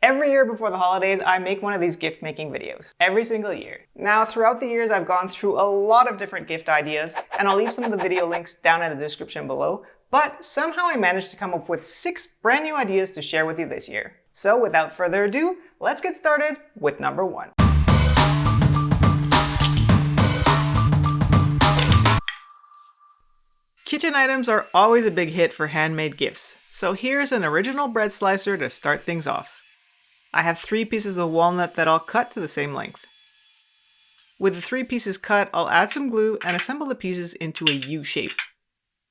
Every year before the holidays, I make one of these gift making videos. Every single year. Now, throughout the years, I've gone through a lot of different gift ideas, and I'll leave some of the video links down in the description below, but somehow I managed to come up with 6 brand new ideas to share with you this year. So without further ado, let's get started with number 1. Kitchen items are always a big hit for handmade gifts, so here's an original bread slicer to start things off. I have 3 pieces of walnut that I'll cut to the same length. With the 3 pieces cut, I'll add some glue and assemble the pieces into a U shape.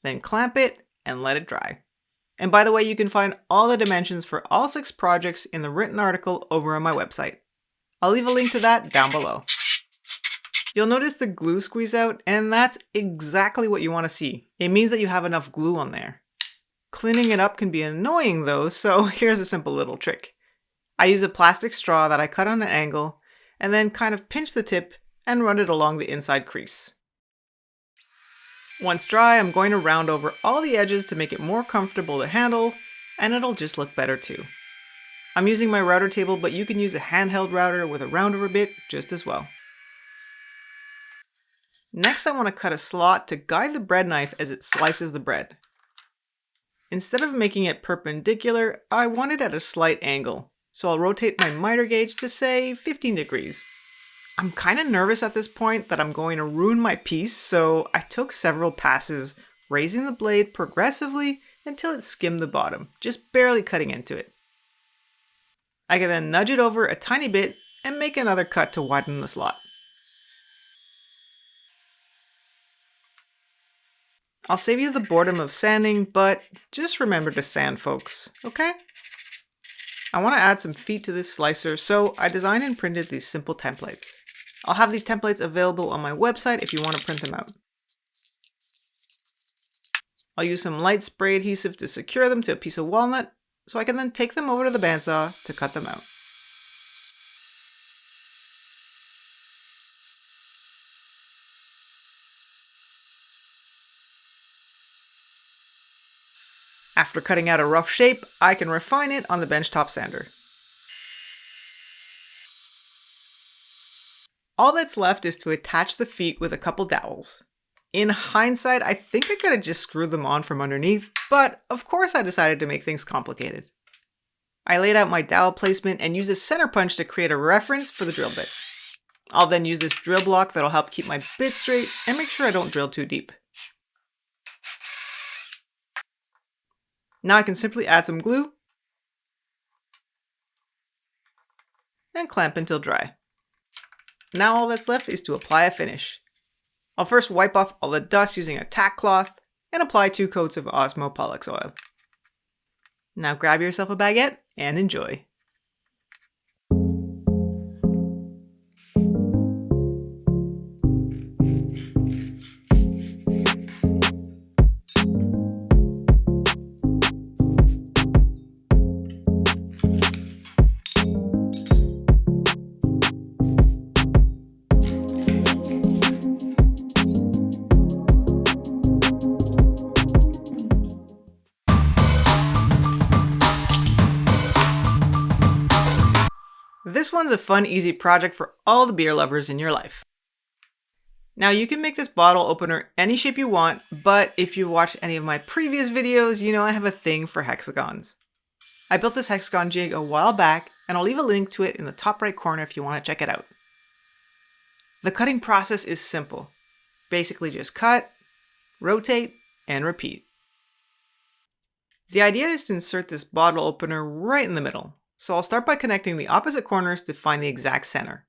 Then clamp it and let it dry. And by the way, you can find all the dimensions for all 6 projects in the written article over on my website. I'll leave a link to that down below. You'll notice the glue squeeze out, and that's exactly what you want to see. It means that you have enough glue on there. Cleaning it up can be annoying though, so here's a simple little trick. I use a plastic straw that I cut on an angle, and then kind of pinch the tip and run it along the inside crease. Once dry, I'm going to round over all the edges to make it more comfortable to handle, and it'll just look better too. I'm using my router table, but you can use a handheld router with a rounder bit just as well. Next, I want to cut a slot to guide the bread knife as it slices the bread. Instead of making it perpendicular, I want it at a slight angle, so I'll rotate my miter gauge to say 15 degrees. I'm kind of nervous at this point that I'm going to ruin my piece, so I took several passes, raising the blade progressively until it skimmed the bottom, just barely cutting into it. I can then nudge it over a tiny bit and make another cut to widen the slot. I'll save you the boredom of sanding, but just remember to sand, folks, okay? I want to add some feet to this slicer, so I designed and printed these simple templates. I'll have these templates available on my website if you want to print them out. I'll use some light spray adhesive to secure them to a piece of walnut, so I can then take them over to the bandsaw to cut them out. After cutting out a rough shape, I can refine it on the benchtop sander. All that's left is to attach the feet with a couple dowels. In hindsight, I think I could have just screwed them on from underneath, but of course I decided to make things complicated. I laid out my dowel placement and used a center punch to create a reference for the drill bit. I'll then use this drill block that'll help keep my bit straight and make sure I don't drill too deep. Now I can simply add some glue and clamp until dry. Now all that's left is to apply a finish. I'll first wipe off all the dust using a tack cloth and apply 2 coats of Osmo Pollux oil. Now grab yourself a baguette and enjoy. This one's a fun, easy project for all the beer lovers in your life. Now you can make this bottle opener any shape you want, but if you watched any of my previous videos, you know I have a thing for hexagons. I built this hexagon jig a while back, and I'll leave a link to it in the top right corner if you want to check it out. The cutting process is simple. Basically just cut, rotate, and repeat. The idea is to insert this bottle opener right in the middle. So I'll start by connecting the opposite corners to find the exact center.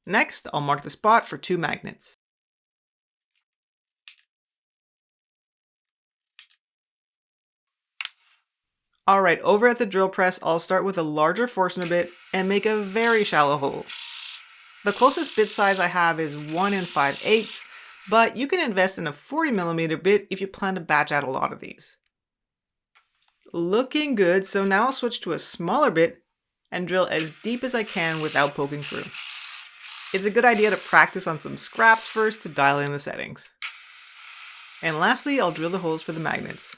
Next, I'll mark the spot for 2 magnets. Alright, over at the drill press, I'll start with a larger Forstner bit and make a very shallow hole. The closest bit size I have is 1 5/8, but you can invest in a 40mm bit if you plan to batch out a lot of these. Looking good, so now I'll switch to a smaller bit and drill as deep as I can without poking through. It's a good idea to practice on some scraps first to dial in the settings. And lastly, I'll drill the holes for the magnets.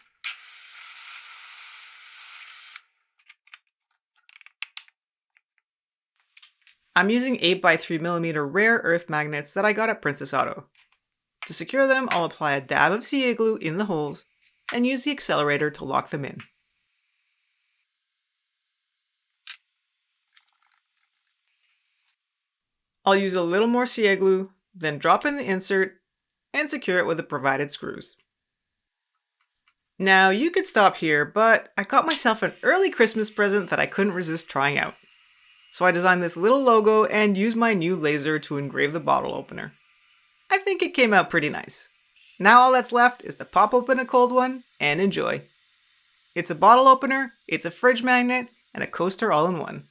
I'm using 8x3mm rare earth magnets that I got at Princess Auto. To secure them, I'll apply a dab of CA glue in the holes and use the accelerator to lock them in. I'll use a little more CA glue, then drop in the insert and secure it with the provided screws. Now you could stop here, but I got myself an early Christmas present that I couldn't resist trying out. So I designed this little logo and used my new laser to engrave the bottle opener. I think it came out pretty nice. Now all that's left is to pop open a cold one and enjoy. It's a bottle opener, it's a fridge magnet, and a coaster all in one.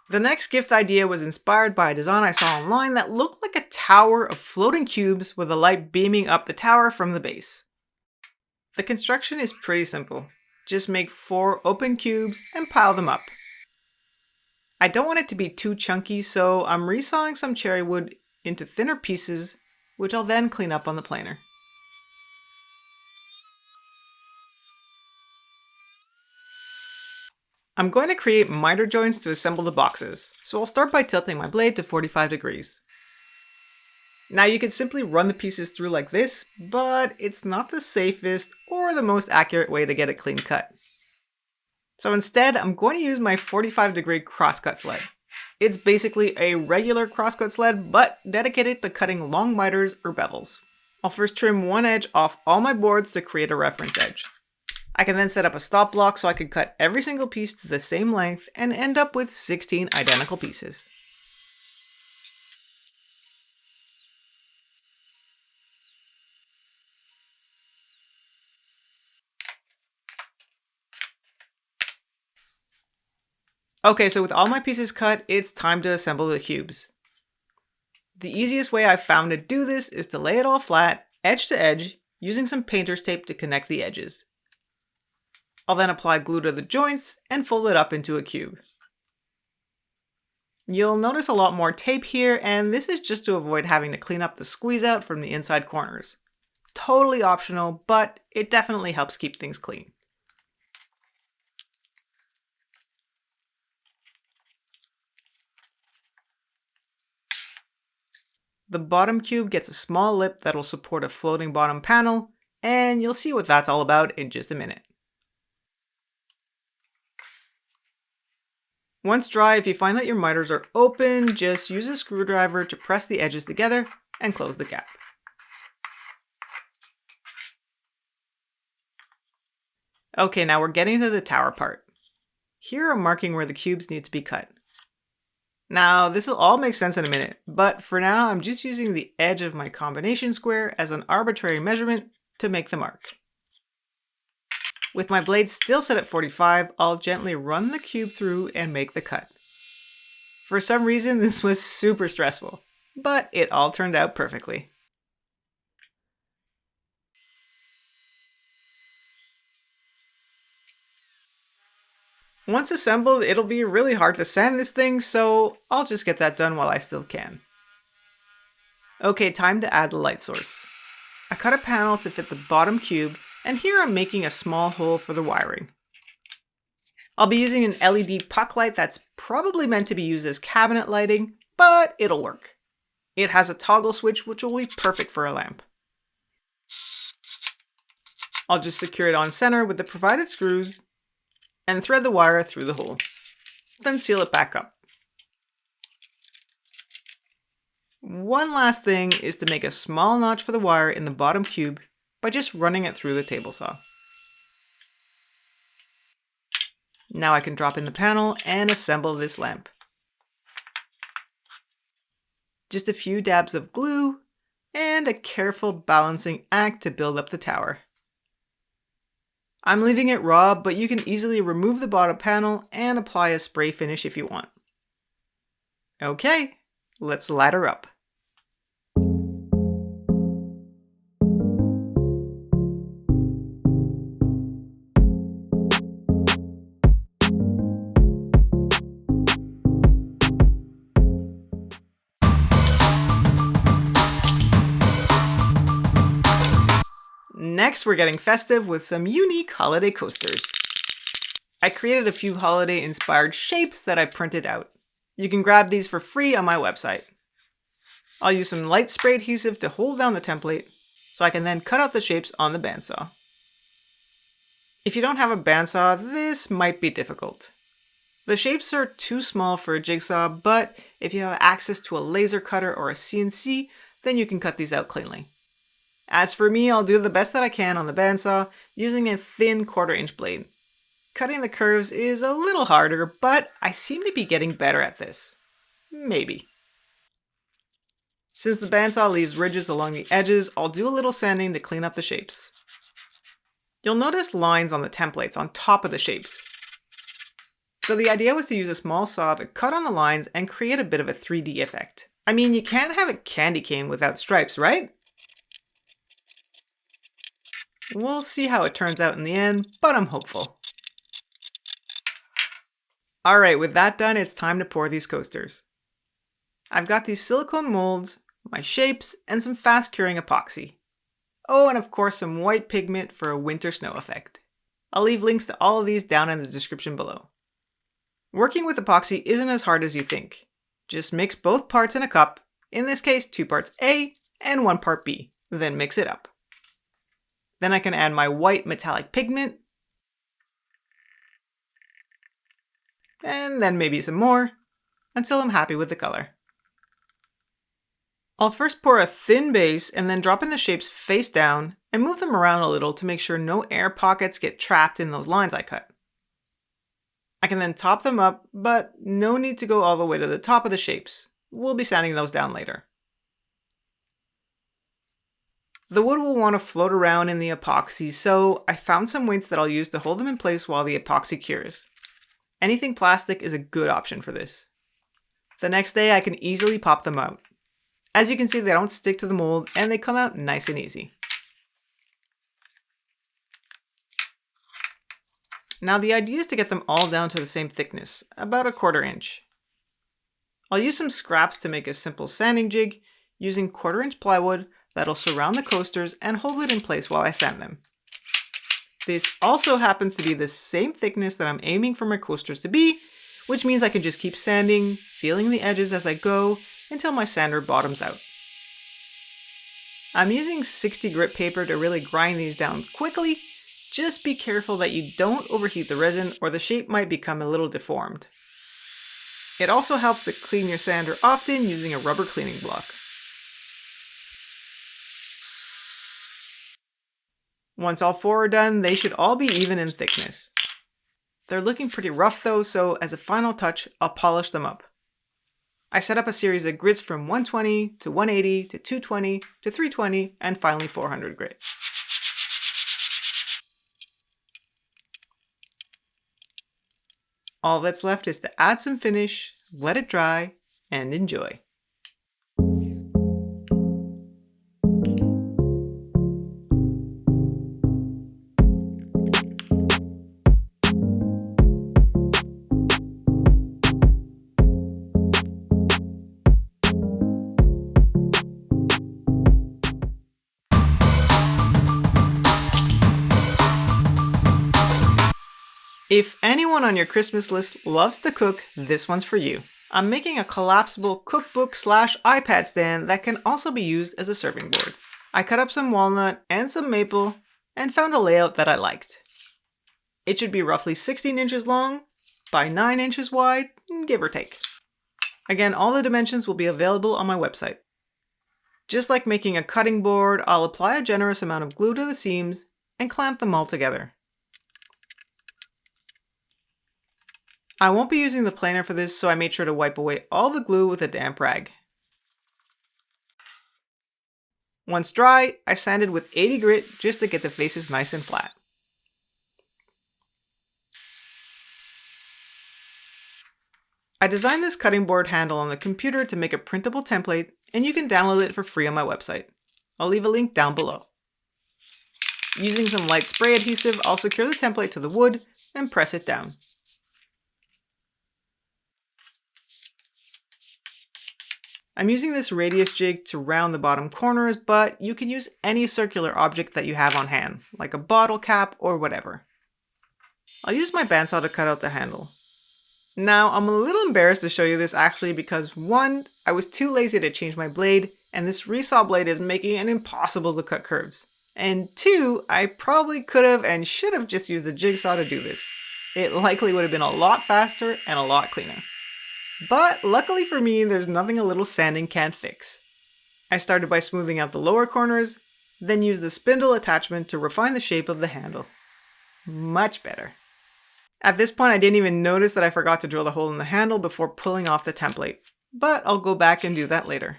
The next gift idea was inspired by a design I saw online that looked like a tower of floating cubes with a light beaming up the tower from the base. The construction is pretty simple. Just make 4 open cubes and pile them up. I don't want it to be too chunky, so I'm resawing some cherry wood into thinner pieces, which I'll then clean up on the planer. I'm going to create miter joints to assemble the boxes, so I'll start by tilting my blade to 45 degrees. Now you could simply run the pieces through like this, but it's not the safest or the most accurate way to get a clean cut. So instead, I'm going to use my 45-degree crosscut sled. It's basically a regular crosscut sled, but dedicated to cutting long miters or bevels. I'll first trim one edge off all my boards to create a reference edge. I can then set up a stop block so I can cut every single piece to the same length and end up with 16 identical pieces. Okay, so with all my pieces cut, it's time to assemble the cubes. The easiest way I've found to do this is to lay it all flat, edge to edge, using some painter's tape to connect the edges. I'll then apply glue to the joints and fold it up into a cube. You'll notice a lot more tape here, and this is just to avoid having to clean up the squeeze out from the inside corners. Totally optional, but it definitely helps keep things clean. The bottom cube gets a small lip that'll support a floating bottom panel, and you'll see what that's all about in just a minute. Once dry, if you find that your miters are open, just use a screwdriver to press the edges together and close the gap. Okay, now we're getting to the tower part. Here I'm marking where the cubes need to be cut. Now, this will all make sense in a minute, but for now I'm just using the edge of my combination square as an arbitrary measurement to make the mark. With my blade still set at 45, I'll gently run the cube through and make the cut. For some reason, this was super stressful, but it all turned out perfectly. Once assembled, it'll be really hard to sand this thing, so I'll just get that done while I still can. Okay, time to add the light source. I cut a panel to fit the bottom cube, and here I'm making a small hole for the wiring. I'll be using an LED puck light that's probably meant to be used as cabinet lighting, but it'll work. It has a toggle switch which will be perfect for a lamp. I'll just secure it on center with the provided screws and thread the wire through the hole. Then seal it back up. One last thing is to make a small notch for the wire in the bottom cube by just running it through the table saw. Now I can drop in the panel and assemble this lamp. Just a few dabs of glue and a careful balancing act to build up the tower. I'm leaving it raw, but you can easily remove the bottom panel and apply a spray finish if you want. Okay, let's ladder up. Next, we're getting festive with some unique holiday coasters. I created a few holiday-inspired shapes that I printed out. You can grab these for free on my website. I'll use some light spray adhesive to hold down the template, so I can then cut out the shapes on the bandsaw. If you don't have a bandsaw, this might be difficult. The shapes are too small for a jigsaw, but if you have access to a laser cutter or a CNC, then you can cut these out cleanly. As for me, I'll do the best that I can on the bandsaw using a thin 1/4 inch blade. Cutting the curves is a little harder, but I seem to be getting better at this. Maybe. Since the bandsaw leaves ridges along the edges, I'll do a little sanding to clean up the shapes. You'll notice lines on the templates on top of the shapes. So the idea was to use a small saw to cut on the lines and create a bit of a 3D effect. I mean, you can't have a candy cane without stripes, right? We'll see how it turns out in the end, but I'm hopeful. Alright, with that done, it's time to pour these coasters. I've got these silicone molds, my shapes, and some fast curing epoxy. Oh, and of course some white pigment for a winter snow effect. I'll leave links to all of these down in the description below. Working with epoxy isn't as hard as you think. Just mix both parts in a cup, in this case 2 parts A and 1 part B, then mix it up. Then I can add my white metallic pigment, and then maybe some more, until I'm happy with the color. I'll first pour a thin base and then drop in the shapes face down and move them around a little to make sure no air pockets get trapped in those lines I cut. I can then top them up, but no need to go all the way to the top of the shapes. We'll be sanding those down later. The wood will want to float around in the epoxy, so I found some weights that I'll use to hold them in place while the epoxy cures. Anything plastic is a good option for this. The next day I can easily pop them out. As you can see, they don't stick to the mold and they come out nice and easy. Now the idea is to get them all down to the same thickness, about a 1/4 inch. I'll use some scraps to make a simple sanding jig using 1/4 inch plywood that'll surround the coasters and hold it in place while I sand them. This also happens to be the same thickness that I'm aiming for my coasters to be, which means I can just keep sanding, feeling the edges as I go until my sander bottoms out. I'm using 60 grit paper to really grind these down quickly. Just be careful that you don't overheat the resin or the shape might become a little deformed. It also helps to clean your sander often using a rubber cleaning block. Once all 4 are done, they should all be even in thickness. They're looking pretty rough though, so as a final touch, I'll polish them up. I set up a series of grits from 120 to 180 to 220 to 320 and finally 400 grit. All that's left is to add some finish, let it dry, and enjoy. If anyone on your Christmas list loves to cook, this one's for you. I'm making a collapsible cookbook / iPad stand that can also be used as a serving board. I cut up some walnut and some maple and found a layout that I liked. It should be roughly 16 inches long by 9 inches wide, give or take. Again, all the dimensions will be available on my website. Just like making a cutting board, I'll apply a generous amount of glue to the seams and clamp them all together. I won't be using the planer for this, so I made sure to wipe away all the glue with a damp rag. Once dry, I sanded with 80 grit just to get the faces nice and flat. I designed this cutting board handle on the computer to make a printable template, and you can download it for free on my website. I'll leave a link down below. Using some light spray adhesive, I'll secure the template to the wood and press it down. I'm using this radius jig to round the bottom corners, but you can use any circular object that you have on hand, like a bottle cap or whatever. I'll use my bandsaw to cut out the handle. Now, I'm a little embarrassed to show you this actually because 1, I was too lazy to change my blade, and this resaw blade is making it impossible to cut curves. And 2, I probably could have and should have just used the jigsaw to do this. It likely would have been a lot faster and a lot cleaner. But luckily for me, there's nothing a little sanding can't fix. I started by smoothing out the lower corners, then used the spindle attachment to refine the shape of the handle. Much better. At this point, I didn't even notice that I forgot to drill the hole in the handle before pulling off the template, but I'll go back and do that later.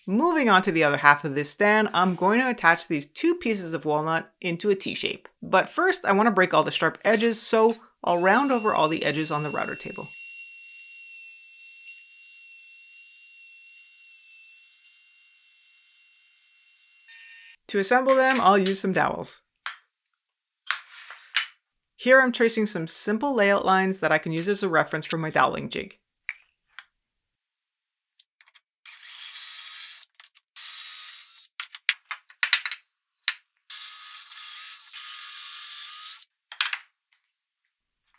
Moving on to the other half of this stand, I'm going to attach these 2 pieces of walnut into a T-shape. But first, I want to break all the sharp edges, so I'll round over all the edges on the router table. To assemble them, I'll use some dowels. Here I'm tracing some simple layout lines that I can use as a reference for my doweling jig.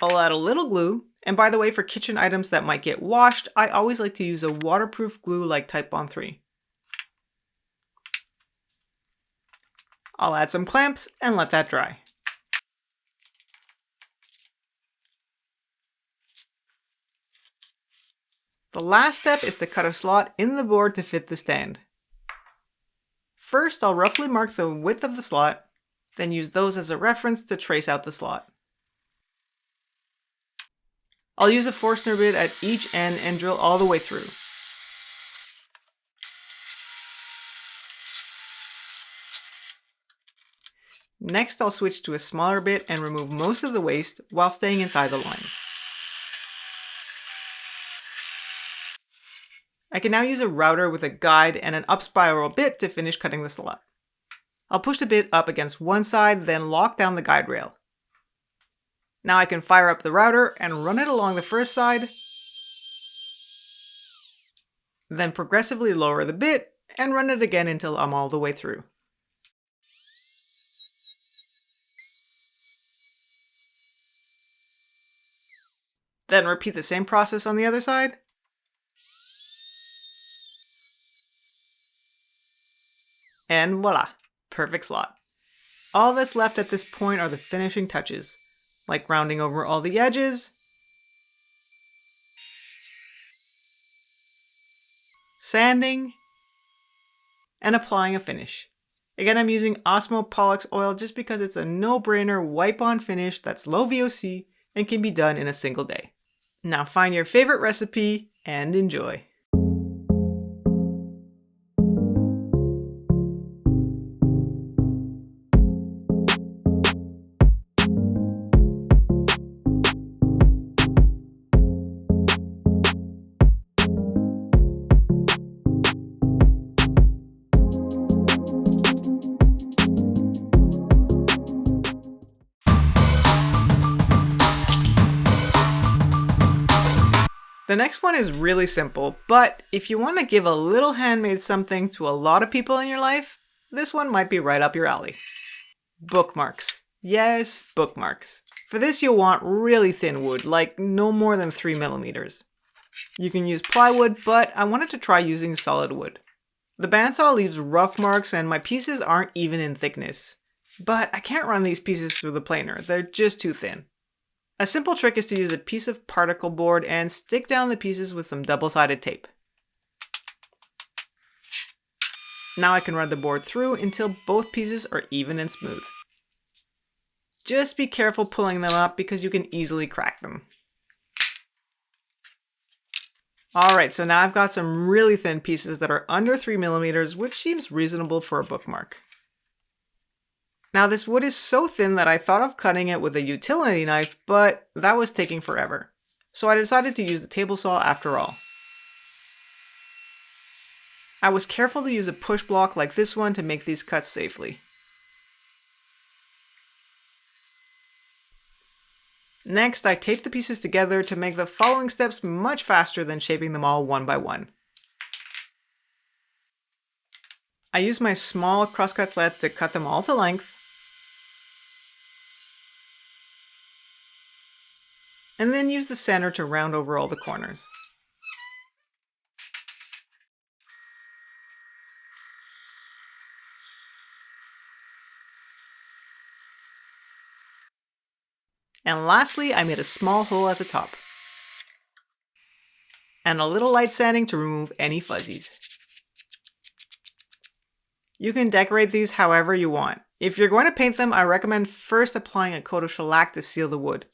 I'll add a little glue, and by the way, for kitchen items that might get washed, I always like to use a waterproof glue like Type Bond 3. I'll add some clamps and let that dry. The last step is to cut a slot in the board to fit the stand. First, I'll roughly mark the width of the slot, then use those as a reference to trace out the slot. I'll use a Forstner bit at each end and drill all the way through. Next, I'll switch to a smaller bit and remove most of the waste while staying inside the line. I can now use a router with a guide and an up spiral bit to finish cutting the slot. I'll push the bit up against one side, then lock down the guide rail. Now I can fire up the router and run it along the first side, then progressively lower the bit and run it again until I'm all the way through. Then repeat the same process on the other side. And voila, perfect slot. All that's left at this point are the finishing touches, like rounding over all the edges, sanding, and applying a finish. Again, I'm using Osmo Pollux oil just because it's a no-brainer wipe-on finish that's low VOC and can be done in a single day. Now find your favorite recipe and enjoy. The next one is really simple, but if you want to give a little handmade something to a lot of people in your life, this one might be right up your alley. Bookmarks. Yes, bookmarks. For this you'll want really thin wood, like no more than 3 millimeters. You can use plywood, but I wanted to try using solid wood. The bandsaw leaves rough marks and my pieces aren't even in thickness. But I can't run these pieces through the planer, they're just too thin. A simple trick is to use a piece of particle board and stick down the pieces with some double-sided tape. Now I can run the board through until both pieces are even and smooth. Just be careful pulling them up because you can easily crack them. Alright, so now I've got some really thin pieces that are under 3 millimeters, which seems reasonable for a bookmark. Now this wood is so thin that I thought of cutting it with a utility knife, but that was taking forever. So I decided to use the table saw after all. I was careful to use a push block like this one to make these cuts safely. Next, I taped the pieces together to make the following steps much faster than shaping them all one by one. I use my small crosscut sled to cut them all to length, and then use the center to round over all the corners. And lastly, I made a small hole at the top. And a little light sanding to remove any fuzzies. You can decorate these however you want. If you're going to paint them, I recommend first applying a coat of shellac to seal the wood.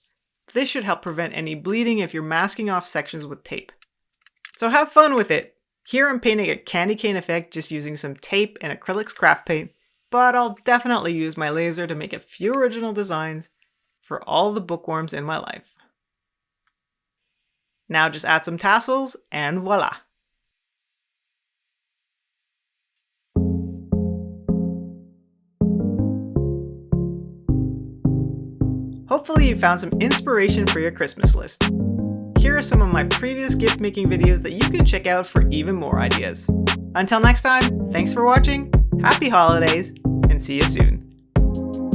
This should help prevent any bleeding if you're masking off sections with tape. So have fun with it! Here I'm painting a candy cane effect just using some tape and acrylics craft paint, but I'll definitely use my laser to make a few original designs for all the bookworms in my life. Now just add some tassels and voila! Hopefully you found some inspiration for your Christmas list. Here are some of my previous gift making videos that you can check out for even more ideas. Until next time, thanks for watching, happy holidays, and see you soon.